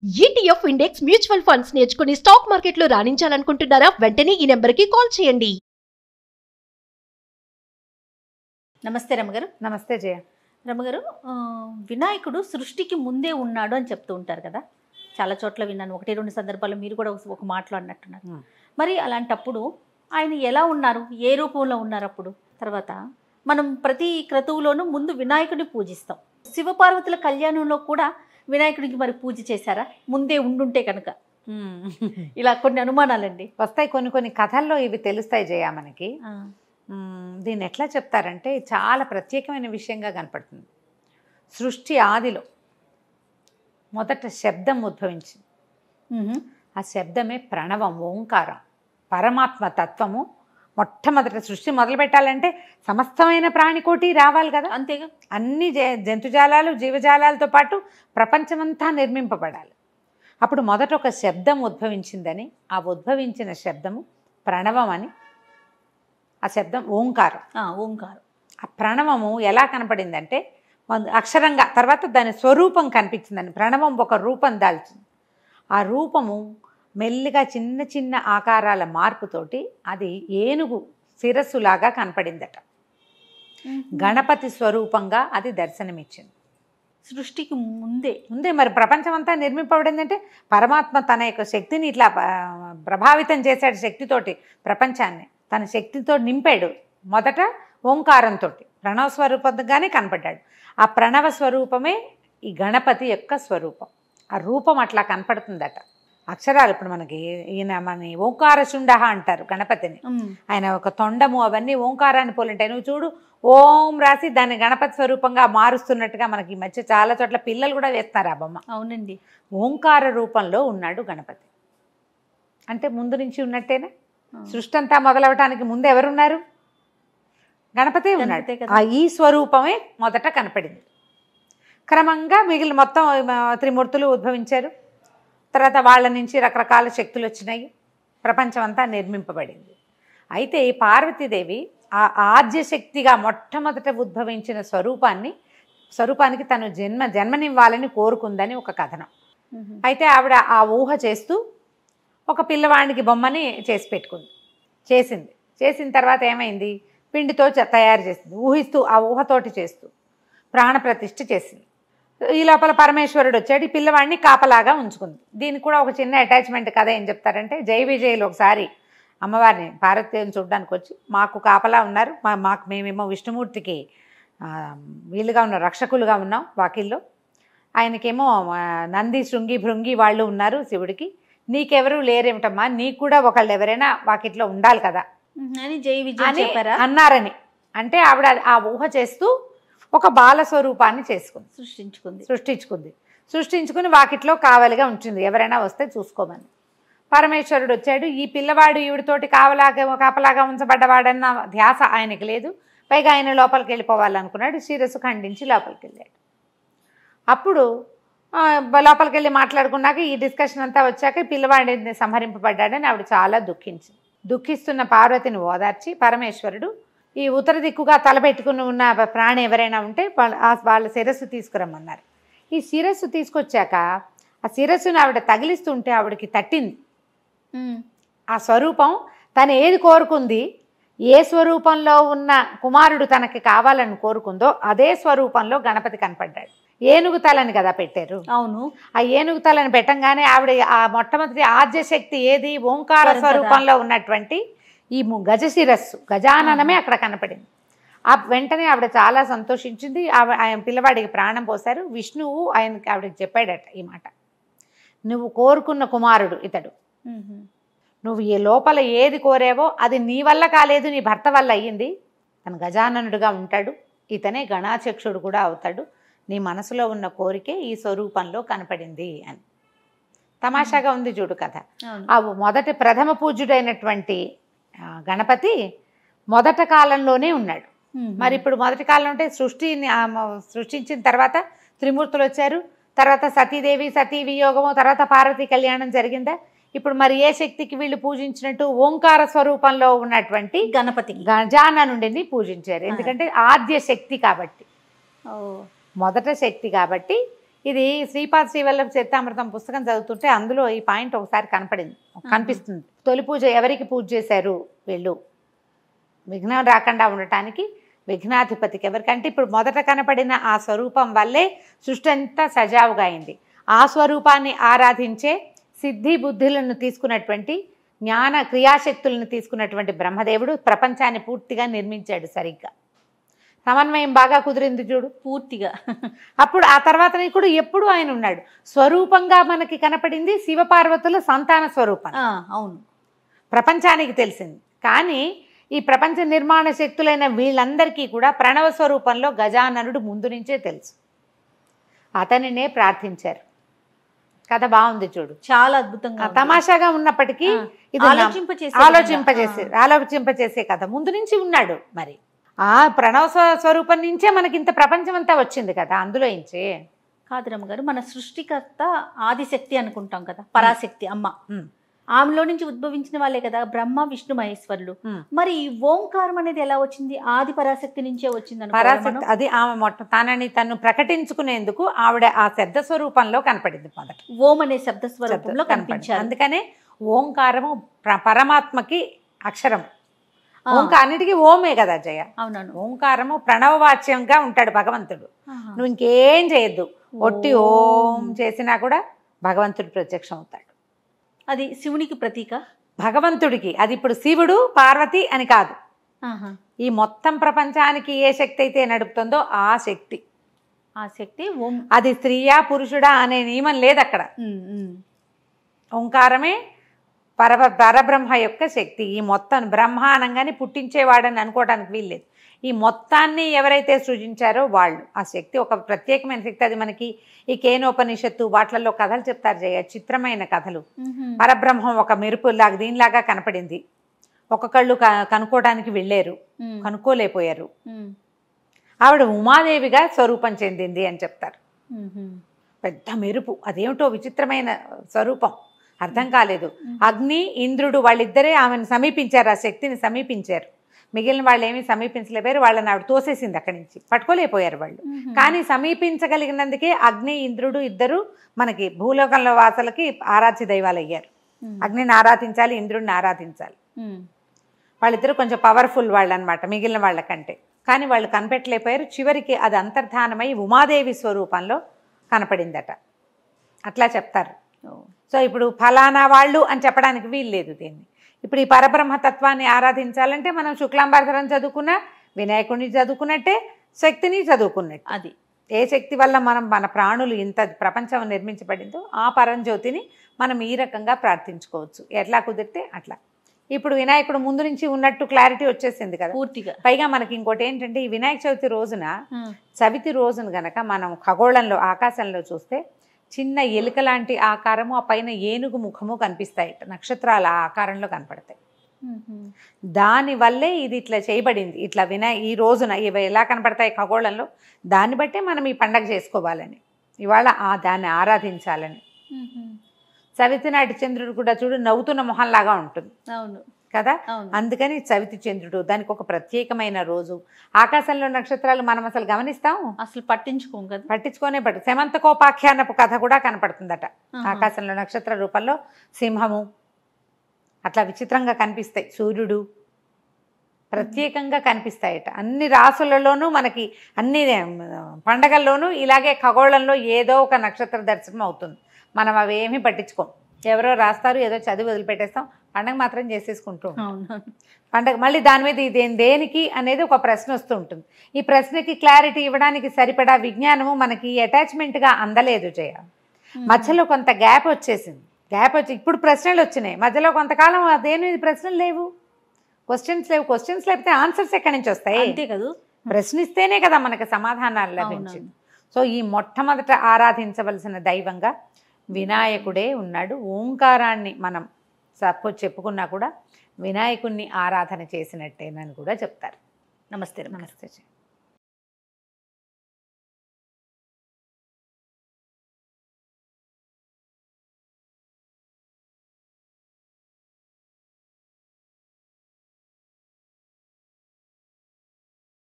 ETF index mutual funds నేర్చుకుని stock మార్కెట్లో రాణించాలనుకుంటున్నారా? వెంటనే ఈ నెంబర్కి కాల్ చేయండి. నమస్తే రమగారు. నమస్తే జయ. రమగారు, వినాయకుడు సృష్టికి ముందే ఉన్నాడు అని చెప్తూ ఉంటారు కదా, చాలా చోట్ల విన్నాను. 1-2 సందర్భాల్లో మీరు కూడా ఒక మాటలో అన్నట్టున్నారు. మరి అలాంటప్పుడు ఆయన ఎలా ఉన్నారు, ఏ రూపంలో ఉన్నారు? అప్పుడు తర్వాత మనం ప్రతి క్రతువులోనూ ముందు వినాయకుడిని పూజిస్తాం. శివపార్వతుల కళ్యాణంలో కూడా వినాయకుడికి మరి పూజ చేశారా ముందే ఉండుంటే కనుక? ఇలా కొన్ని అనుమానాలండి వస్తాయి. కొన్ని కథల్లో ఇవి తెలుస్తాయి జయ మనకి. దీన్ని ఎట్లా చెప్తారంటే చాలా ప్రత్యేకమైన విషయంగా కనపడుతుంది. సృష్టి ఆదిలో మొదట శబ్దం ఉద్భవించింది. ఆ శబ్దమే ప్రణవం, ఓంకారం, పరమాత్మ తత్వము. మొట్టమొదట సృష్టి మొదలు పెట్టాలంటే సమస్తమైన ప్రాణికోటి రావాలి కదా, అంతేగా. అన్ని జంతుజాలాలు జీవజాలాలతో పాటు ప్రపంచమంతా నిర్మింపబడాలి. అప్పుడు మొదట ఒక శబ్దం ఉద్భవించిందని, ఆ ఉద్భవించిన శబ్దము ప్రణవం అని. ఆ శబ్దం ఓంకారం. ఓంకారం. ఆ ప్రణవము ఎలా కనపడిందంటే అక్షరంగా, తర్వాత దాని స్వరూపం కనిపించిందని. ప్రణవం ఒక రూపం దాల్చింది. ఆ రూపము మెల్లిగా చిన్న చిన్న ఆకారాల మార్పుతోటి అది ఏనుగు శిరస్సులాగా కనపడిందట. గణపతి స్వరూపంగా అది దర్శనమిచ్చింది. సృష్టికి ముందే మరి ప్రపంచం అంతా నిర్మింపబడిందంటే పరమాత్మ తన యొక్క శక్తిని ఇట్లా ప్రభావితం చేశాడు. శక్తితోటి ప్రపంచాన్ని తన శక్తితో నింపాడు. మొదట ఓంకారంతో ప్రణవ స్వరూపంగానే కనపడ్డాడు. ఆ ప్రణవ స్వరూపమే ఈ గణపతి యొక్క స్వరూపం. ఆ రూపం అట్లా కనపడుతుందట. అక్షరాలు ఇప్పుడు మనకి ఈయన మన ఓంకారశుండ అంటారు గణపతిని. ఆయన ఒక తొండము అవన్నీ ఓంకారాన్ని పోలింటాయి. నువ్వు చూడు, ఓం రాసి దాన్ని గణపతి స్వరూపంగా మారుస్తున్నట్టుగా మనకి ఈ మధ్య చాలా చోట్ల పిల్లలు కూడా వేస్తారు ఆ బొమ్మ. అవునండి. ఓంకార రూపంలో ఉన్నాడు గణపతి. అంటే ముందు నుంచి ఉన్నట్టేనా? సృష్టి అంతా మొదలవటానికి ముందు ఎవరున్నారు? గణపతి ఉన్నాడు. ఈ స్వరూపమే మొదట కనపడింది. క్రమంగా మిగిలిన మొత్తం త్రిమూర్తులు ఉద్భవించారు. తర్వాత వాళ్ళ నుంచి రకరకాల శక్తులు వచ్చినాయి. ప్రపంచం అంతా నిర్మింపబడింది. అయితే ఈ పార్వతీదేవి ఆ ఆద్యశక్తిగా మొట్టమొదట ఉద్భవించిన స్వరూపానికి తను జన్మనివ్వాలని కోరుకుందని ఒక కథనం. అయితే ఆవిడ ఆ ఊహ చేస్తూ ఒక పిల్లవాడికి బొమ్మని చేసిన తర్వాత ఏమైంది? పిండితో తయారు చేసింది. ఆ ఊహతోటి చేస్తూ ప్రాణప్రతిష్ఠ చేసింది. ఈ లోపల పరమేశ్వరుడు వచ్చాడు. ఈ పిల్లవాడిని కాపలాగా ఉంచుకుంది. దీనికి కూడా ఒక చిన్న అటాచ్మెంట్ కథ ఏం చెప్తారంటే, జై విజయ్లో ఒకసారి అమ్మవారిని పార్వతీదేవిని చూడడానికి వచ్చి మాకు కాపలా ఉన్నారు, మేమేమో విష్ణుమూర్తికి వీలుగా ఉన్న రక్షకులుగా ఉన్నాం వాకిల్లో, ఆయనకేమో నంది శృంగి భృంగి వాళ్ళు ఉన్నారు శివుడికి, నీకెవరు లేరేమిటమ్మా, నీకు కూడా ఒకళ్ళు ఎవరైనా వాకిట్లో ఉండాలి కదా అని జై విజయ్ అన్నారని. అంటే ఆవిడ ఆ ఊహ చేస్తూ ఒక బాల స్వరూపాన్ని సృష్టించుకుని వాకిట్లో కావలిగా ఉంచింది. ఎవరైనా వస్తే చూసుకోమని. పరమేశ్వరుడు వచ్చాడు. ఈ పిల్లవాడు ఈవిడితోటి కాపలాగా ఉంచబడ్డవాడన్న ధ్యాస ఆయనకి లేదు. పైగా ఆయన లోపలికి వెళ్ళిపోవాలనుకున్నాడు. శిరస్సు ఖండించి లోపలికి వెళ్ళాడు. అప్పుడు లోపలికి వెళ్ళి మాట్లాడుకున్నాక ఈ డిస్కషన్ అంతా వచ్చాక పిల్లవాడిని సంహరింపబడ్డాడని ఆవిడ చాలా దుఃఖిస్తున్న పార్వతిని ఓదార్చి పరమేశ్వరుడు ఈ ఉత్తర దిక్కుగా తలపెట్టుకుని ఉన్న ప్రాణి ఎవరైనా ఉంటే వాళ్ళ శిరస్సు తీసుకురమ్మన్నారు. ఈ శిరస్సు తీసుకొచ్చాక ఆ శిరస్సును ఆవిడ తగిలిస్తుంటే ఆవిడకి తట్టింది ఆ స్వరూపం. తను ఏది కోరుకుంది, ఏ స్వరూపంలో ఉన్న కుమారుడు తనకి కావాలని కోరుకుందో అదే స్వరూపంలో గణపతి కనపడ్డాడు. ఏనుగు తలని కదా పెట్టారు. అవును. ఆ ఏనుగు తలని పెట్టంగానే ఆవిడ ఆ మొట్టమొదటి ఆద్యశక్తి ఏది? ఓంకార స్వరూపంలో ఉన్నటువంటి ఈ గజశిరస్సు, గజాననమే అక్కడ కనపడింది. ఆ వెంటనే ఆవిడ చాలా సంతోషించింది. ఆయన పిల్లవాడికి ప్రాణం పోశారు. విష్ణువు ఆవిడకి చెప్పాడట ఈ మాట, నువ్వు కోరుకున్న కుమారుడు ఇతడు, నువ్వు ఈ లోపల ఏది కోరావో అది నీ వల్ల కాలేదు, నీ భర్త వల్ల అయ్యింది. తను గజాననుడుగా ఉంటాడు, ఇతనే గణాధ్యక్షుడు కూడా అవుతాడు, నీ మనసులో ఉన్న కోరికే ఈ స్వరూపంలో కనపడింది అని. తమాషాగా ఉంది చూడు కథ. ఆ మొదటి ప్రథమ పూజ్యుడైనటువంటి గణపతి మొదట కాలంలోనే ఉన్నాడు. మరి ఇప్పుడు మొదటి కాలంలో ఉంటే సృష్టించిన తర్వాత త్రిమూర్తులు వచ్చారు, తర్వాత సతీదేవి సతీ వియోగము, తర్వాత పార్వతీ కళ్యాణం జరిగిందా? ఇప్పుడు మరి ఏ శక్తికి వీళ్ళు పూజించినట్టు ఓంకార స్వరూపంలో ఉన్నటువంటి గణపతి గజాననుడిని పూజించారు. ఎందుకంటే ఆద్య శక్తి కాబట్టి, మొదట శక్తి కాబట్టి ఇది శ్రీపాద శ్రీవల్లభ చరితామృతం పుస్తకం చదువుతుంటే అందులో ఈ పాయింట్ ఒకసారి కనిపిస్తుంది. తొలి పూజ ఎవరికి పూజ చేశారు వీళ్ళు, విఘ్నం రాకుండా ఉండటానికి విఘ్నాధిపతికి. ఎవరికంటే ఇప్పుడు మొదట కనపడిన ఆ స్వరూపం వల్లే సృష్టి అంతా సజావుగా అయింది. ఆ స్వరూపాన్ని ఆరాధించే సిద్ధి బుద్ధులను తీసుకున్నటువంటి జ్ఞాన క్రియాశక్తులను తీసుకున్నటువంటి బ్రహ్మదేవుడు ప్రపంచాన్ని పూర్తిగా నిర్మించాడు. సరిగ్గా సమన్వయం బాగా కుదిరింది చూడు పూర్తిగా. అప్పుడు ఆ తర్వాత కూడా ఎప్పుడు ఆయన ఉన్నాడు. స్వరూపంగా మనకి కనపడింది శివపార్వతుల సంతాన స్వరూపం. అవును, ప్రపంచానికి తెలిసింది. కానీ ఈ ప్రపంచ నిర్మాణ శక్తులైన వీళ్ళందరికీ కూడా ప్రణవ స్వరూపంలో గజాననుడు ముందు నుంచే తెలుసు. అతనినే ప్రార్థించారు. కథ బాగుంది చూడు, చాలా అద్భుతంగా తమాషాగా ఉన్నప్పటికీ ఇది ఆలోచింపచేసే కథ. ముందు నుంచి ఉన్నాడు. మరి ఆ ప్రణవ స్వరూపం నుంచే మనకి ఇంత ప్రపంచం అంతా వచ్చింది కదా. అందులో ఇంచే కాదు రమ్మగారు, మన సృష్టికర్త ఆదిశక్తి అనుకుంటాం కదా, పరాశక్తి అమ్మ. ఆమెలో నుంచి ఉద్భవించిన వాళ్ళే కదా బ్రహ్మ విష్ణు మహేశ్వరులు. మరి ఈ ఓంకారం అనేది ఎలా వచ్చింది? ఆది పరాశక్తి నుంచే వచ్చింది. పరాశక్తి అది ఆమె తనని తను ప్రకటించుకునేందుకు ఆవిడ ఆ శబ్ద స్వరూపంలో కనపడింది. మొదట ఓం అనే శబ్ద స్వరూపంలో కనిపించారు. అందుకనే ఓంకారము పరమాత్మకి అక్షరం. అన్నిటికీ ఓమే కదా జయ. అవునవును, ఓంకారము ప్రణవవాచ్యంగా ఉంటాడు భగవంతుడు. నువ్వు ఇంకేం చేయొద్దు, ఒట్టి ఓం చేసినా కూడా భగవంతుడు ప్రత్యక్షం అవుతాడు. అది శివునికి ప్రతీక, భగవంతుడికి. అది ఇప్పుడు శివుడు పార్వతి అని కాదు, ఈ మొత్తం ప్రపంచానికి ఏ శక్తి అయితే నడుపుతుందో ఆ శక్తి. ఆ శక్తి ఓం. అది స్త్రీయా పురుషుడా అనే నియమం లేదు అక్కడ. ఓంకారమే పరబ్రహ్మ యొక్క శక్తి. ఈ మొత్తం బ్రహ్మానంగానే పుట్టించేవాడని అనుకోవడానికి వీల్లేదు. ఈ మొత్తాన్ని ఎవరైతే సృజించారో వాళ్ళు ఆ శక్తి ఒక ప్రత్యేకమైన శక్తి. అది మనకి ఈ కేనోపనిషత్తు వాటిల్లో కథలు చెప్తారు జయ, చిత్రమైన కథలు. పరబ్రహ్మం ఒక మెరుపులాగా దీనిలాగా కనపడింది. ఒక్కొక్కళ్ళు కనుక్కోవడానికి వెళ్ళారు, కనుక్కోలేకపోయారు. ఆవిడ ఉమాదేవిగా స్వరూపం చెందింది అని చెప్తారు. పెద్ద మెరుపు, అదేమిటో విచిత్రమైన స్వరూపం, అర్థం కాలేదు. అగ్ని ఇంద్రుడు వాళ్ళిద్దరే ఆమెను సమీపించారు, ఆ శక్తిని సమీపించారు. మిగిలిన వాళ్ళు ఏమీ సమీపించలేపారు. వాళ్ళని ఆవిడ తోసేసింది అక్కడి నుంచి, పట్టుకోలేకపోయారు వాళ్ళు. కానీ సమీపించగలిగినందుకే అగ్ని ఇంద్రుడు ఇద్దరు మనకి భూలోకంలో వాసులకి ఆరాధ్య దైవాలు అయ్యారు. అగ్నిని ఆరాధించాలి, ఇంద్రుడిని ఆరాధించాలి. వాళ్ళిద్దరు కొంచెం పవర్ఫుల్ వాళ్ళు అనమాట మిగిలిన వాళ్ళకంటే. కానీ వాళ్ళు కనిపెట్టలేకపోయారు. చివరికి అది అంతర్ధానమై ఉమాదేవి స్వరూపంలో కనపడిందట. అట్లా చెప్తారు. సో ఇప్పుడు ఫలానా వాళ్ళు అని చెప్పడానికి వీల్లేదు దీన్ని. ఇప్పుడు ఈ పరబ్రహ్మతత్వాన్ని ఆరాధించాలంటే మనం శుక్లాంబరధరం చదువుకున్నా, వినాయకుడిని చదువుకున్నట్టే, శక్తిని చదువుకున్నట్టు. అది ఏ శక్తి వల్ల మన ప్రాణులు ఇంత ప్రపంచం నిర్మించబడిందో ఆ పరంజ్యోతిని మనం ఈ రకంగా ప్రార్థించుకోవచ్చు. ఎట్లా కుదిరితే అట్లా. ఇప్పుడు వినాయకుడు ముందు నుంచి ఉన్నట్టు క్లారిటీ వచ్చేసింది కదా పూర్తిగా. పైగా మనకి ఇంకోటి ఏంటంటే, ఈ వినాయక చవితి రోజున చవితి రోజున గనక మనం ఖగోళంలో ఆకాశంలో చూస్తే చిన్న ఎలుక లాంటి ఆకారము, ఆ పైన ఏనుగు ముఖము కనిపిస్తాయి, నక్షత్రాల ఆకారంలో కనపడతాయి. దానివల్లే ఇది ఇట్లా చేయబడింది. ఇట్లా ఈ రోజున ఇవి ఎలా కనపడతాయి ఖగోళంలో, దాన్ని బట్టే మనం ఈ పండగ చేసుకోవాలని, ఇవాళ దాన్ని ఆరాధించాలని. చవితి నాటి చంద్రుడు కూడా చూడు నవ్వుతున్న మొహంలాగా ఉంటుంది. అవును కదా, అందుకని చవితి చంద్రుడు దానికి ఒక ప్రత్యేకమైన రోజు. ఆకాశంలో నక్షత్రాలు మనం అసలు గమనిస్తాం, అసలు పట్టించుకోం కదా, పట్టించుకోనే శమంతకోపాఖ్యానపు కథ కూడా కనపడుతుందట. ఆకాశంలో నక్షత్ర రూపంలో సింహము అట్లా విచిత్రంగా కనిపిస్తాయి, సూర్యుడు ప్రత్యేకంగా కనిపిస్తాయట. అన్ని రాసులలోనూ మనకి అన్ని పండగల్లోనూ ఇలాగే ఖగోళంలో ఏదో ఒక నక్షత్ర దర్శనం అవుతుంది. మనం అవేమీ పట్టించుకోం, ఎవరో రాస్తారు, ఏదో చదివి వదిలిపెట్టేస్తాం, పండగ మాత్రం చేసేసుకుంటూ పండగ. మళ్ళీ దాని మీద ఇదేం దేనికి అనేది ఒక ప్రశ్న వస్తూ ఉంటుంది. ఈ ప్రశ్నకి క్లారిటీ ఇవ్వడానికి సరిపడా విజ్ఞానము మనకి అటాచ్మెంట్గా అందలేదు జయ. మధ్యలో కొంత గ్యాప్ వచ్చేసింది. గ్యాప్ వచ్చి ఇప్పుడు ప్రశ్నలు వచ్చినాయి, మధ్యలో కొంతకాలం అదేమి ప్రశ్నలు లేవు, క్వశ్చన్స్ లేవు. క్వశ్చన్స్ లేకపోతే ఆన్సర్స్ ఎక్కడి నుంచి వస్తాయి? అంతే కదా, ప్రశ్నిస్తేనే కదా మనకి సమాధానాలు లభించింది. సో ఈ మొట్టమొదట ఆరాధించవలసిన దైవంగా వినాయకుడే ఉన్నాడు. ఓంకారాన్ని మనం చెప్పుకున్నా కూడా వినాయకుడిని ఆరాధన చేసినట్టేనని కూడా చెప్తారు. నమస్తే. నమస్తే.